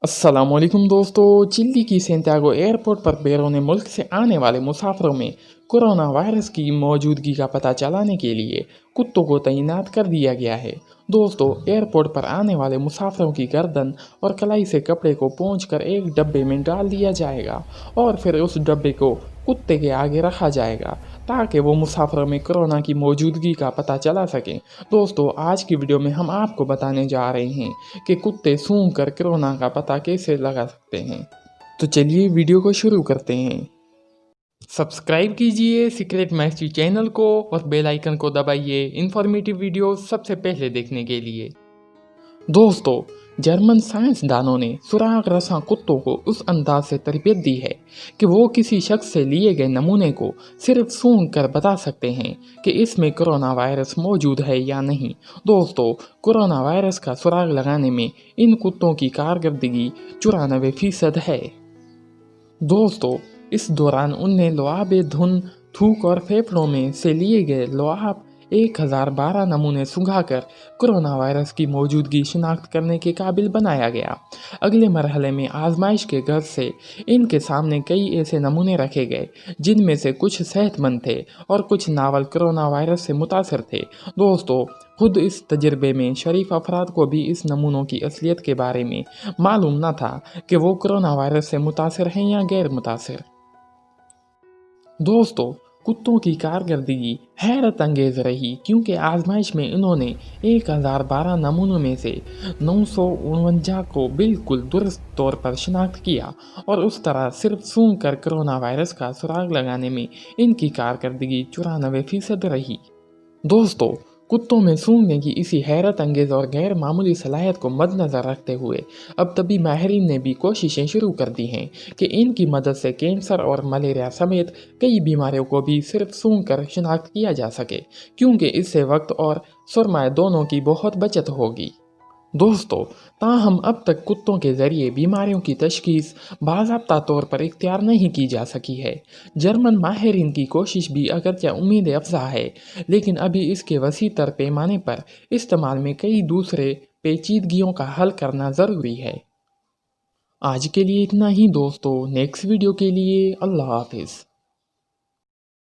अस्सलामुअलैकुम दोस्तों। चिली की सेंटियागो एयरपोर्ट पर बैरून मुल्क से आने वाले मुसाफिरों में कोरोना वायरस की मौजूदगी का पता चलाने के लिए कुत्तों को तैनात कर दिया गया है। दोस्तों, एयरपोर्ट पर आने वाले मुसाफिरों की गर्दन और कलाई से कपड़े को पोंछकर एक डब्बे में डाल दिया जाएगा और फिर उस डब्बे को कुत्ते के आगे रखा जाएगा ताकि वो मुसाफिरों में कोरोना की मौजूदगी का पता चला सकें। दोस्तों, आज की वीडियो में हम आपको बताने जा रहे हैं कि कुत्ते सूंघ कर कोरोना का पता कैसे लगा सकते हैं। तो चलिए वीडियो को शुरू करते हैं। सब्सक्राइब कीजिए सीक्रेट मैस्ट्री चैनल को और बेल आइकन को दबाइए इन्फॉर्मेटिव वीडियो सबसे पहले देखने के लिए। दोस्तों, जर्मन साइंसदानों ने सुराग रसां कुत्तों को उस अंदाज से तरबियत दी है कि वो किसी शख्स से लिए गए नमूने को सिर्फ सूंघ कर बता सकते हैं कि इसमें कोरोना वायरस मौजूद है या नहीं। दोस्तों, कोरोना वायरस का सुराग लगाने में इन कुत्तों की कारकर्दगी 94% है। दोस्तों, इस दौरान उन्हें लुआब धुन, थूक और फेफड़ों में से लिए गए लुआब 1012 नमूने सूंघाकर कोरोना वायरस की मौजूदगी शिनाख्त करने के काबिल बनाया गया। अगले मरहले में आजमाइश के गर्ज से इनके सामने कई ऐसे नमूने रखे गए जिनमें से कुछ सेहतमंद थे और कुछ नावल कोरोना वायरस से मुतासर थे। दोस्तों, खुद इस तजर्बे में शरीफ अफराद को भी इस नमूनों की असलियत के बारे में मालूम न था कि वो कोरोना वायरस से मुतासर हैं या गैर मुतासर। दोस्तों, कुत्तों की कारकर्दगी हैरत अंगेज रही क्योंकि आजमाइश में इन्होंने 1012 नमूनों में से 949 को बिल्कुल दुरुस्त तौर पर शिनाख्त किया और उस तरह सिर्फ सूंघ कर कोरोना वायरस का सुराग लगाने में इनकी कारकर्दगी 94% रही। दोस्तों, कुत्तों में सूंघने की इसी हैरत अंगेज और गैर मामूली सलाहियत को मद्देनज़र रखते हुए अब तबी माहिरीन ने भी कोशिशें शुरू कर दी हैं कि इनकी मदद से कैंसर और मलेरिया समेत कई बीमारियों को भी सिर्फ सूंघ कर शिनाख्त किया जा सके, क्योंकि इससे वक्त और सरमाया दोनों की बहुत बचत होगी। दोस्तों, ताहम अब तक कुत्तों के ज़रिए बीमारियों की तशखीस बाज़ाब्ता तौर पर इख्तियार नहीं की जा सकी है। जर्मन माहिरीन की कोशिश भी अगरचे उम्मीद अफ़ज़ा है, लेकिन अभी इसके वसी तर पैमाने पर इस्तेमाल में कई दूसरे पेचीदगियों का हल करना ज़रूरी है। आज के लिए इतना ही दोस्तों। नेक्स्ट वीडियो के लिए अल्लाह हाफिज़।